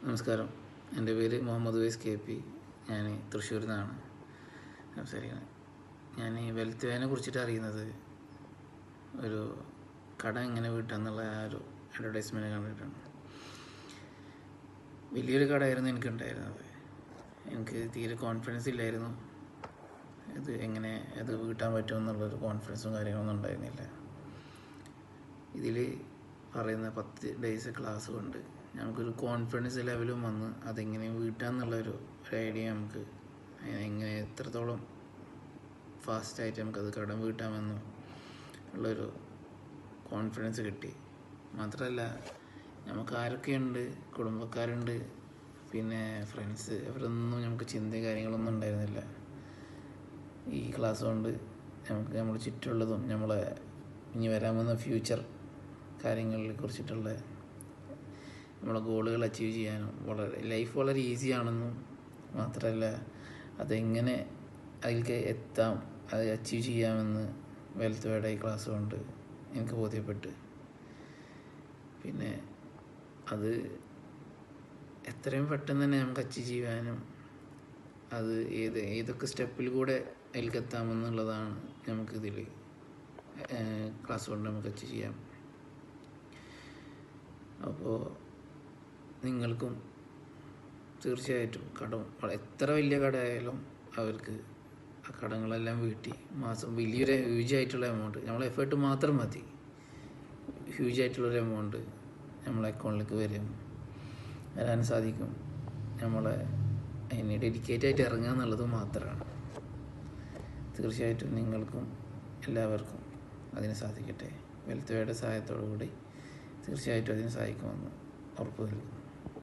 നമസ്കാരം. എൻ്റെ പേര് മുഹമ്മദ് വൈസ് KP. ഞാൻ തൃശ്ശൂരിൽ നിന്നാണ് സംസാരിക്കുന്നത്. ഞാൻ ഈ വെൽത്ത് വേനെ കുറിച്ചിട്ട് അറിയുന്നത് ഒരു കട എങ്ങനെ വീട്ടാന്നുള്ള ആ ഒരു അഡ്വർടൈസ്മെൻറ്റ് കണ്ടിട്ടാണ്. വലിയൊരു കടയായിരുന്നു എനിക്കുണ്ടായിരുന്നത്. എനിക്ക് തീരെ കോൺഫിഡൻസ് ഇല്ലായിരുന്നു എങ്ങനെ അത് വീട്ടാൻ പറ്റുമെന്നുള്ളൊരു കോൺഫിഡൻസും കാര്യങ്ങളൊന്നും ഉണ്ടായിരുന്നില്ല. ഇതിൽ പറയുന്ന 10 ഡേയ്സ് ക്ലാസ് കൊണ്ട് നമുക്കൊരു കോൺഫിഡൻസ് ലെവലും വന്ന് അതെങ്ങനെ വീട്ടാന്നുള്ളൊരു ഐഡിയ നമുക്ക് എങ്ങനെ എത്രത്തോളം ഫാസ്റ്റായിട്ട് നമുക്കത് കടം വീട്ടാമെന്നും ഉള്ളൊരു കോൺഫിഡൻസ് കിട്ടി. മാത്രമല്ല, നമുക്ക് ആരൊക്കെയുണ്ട്, കുടുംബക്കാരുണ്ട്, പിന്നെ ഫ്രണ്ട്സ്, അവരൊന്നും നമുക്ക് ചിന്തയും കാര്യങ്ങളൊന്നും ഉണ്ടായിരുന്നില്ല. ഈ ക്ലാസ് കൊണ്ട് നമുക്ക് നമ്മുടെ ചുറ്റുമുള്ളതും നമ്മളെ ഇനി വരാൻ പോകുന്ന ഫ്യൂച്ചർ കാര്യങ്ങളെ കുറിച്ചിട്ടുള്ള നമ്മളെ ഗോളുകൾ അച്ചീവ് ചെയ്യാനും ലൈഫ് വളരെ ഈസിയാണെന്നും മാത്രമല്ല അതെങ്ങനെ അതിലേക്ക് എത്താം, അത് അച്ചീവ് ചെയ്യാമെന്ന് വെൽത്ത് വേയുടെ ഈ ക്ലാസ് കൊണ്ട് എനിക്ക് ബോധ്യപ്പെട്ട്. പിന്നെ അത് എത്രയും പെട്ടെന്ന് തന്നെ നമുക്ക് അച്ചീവ് ചെയ്യാനും അത് ഏതൊക്കെ സ്റ്റെപ്പിൽ കൂടെ അതിലേക്ക് എത്താമെന്നുള്ളതാണ് നമുക്കിതിൽ ക്ലാസ് കൊണ്ട് നമുക്ക് അച്ചീവ് ചെയ്യാം. അപ്പോൾ നിങ്ങൾക്കും തീർച്ചയായിട്ടും എത്ര വലിയ കടയായാലും അവർക്ക് ആ കടങ്ങളെല്ലാം വീട്ടി മാസം വലിയൊരു ഹ്യൂജായിട്ടുള്ള എമൗണ്ട്, നമ്മളെ എഫേർട്ട് മാത്രം മതി, ഹ്യൂജായിട്ടുള്ളൊരു എമൗണ്ട് നമ്മളെ അക്കൗണ്ടിലേക്ക് വരാൻ സാധിക്കും. നമ്മളെ അതിനെ ഡെഡിക്കേറ്റ് ആയിട്ട് ഇറങ്ങുക എന്നുള്ളത് മാത്രമാണ്. തീർച്ചയായിട്ടും നിങ്ങൾക്കും എല്ലാവർക്കും അതിന് സാധിക്കട്ടെ. വെൽത്ത് വേയുടെ സഹായത്തോടു കൂടി തീർച്ചയായിട്ടും അതിന് സാധിക്കുമെന്ന് ഉറപ്പ് നൽകുന്നു.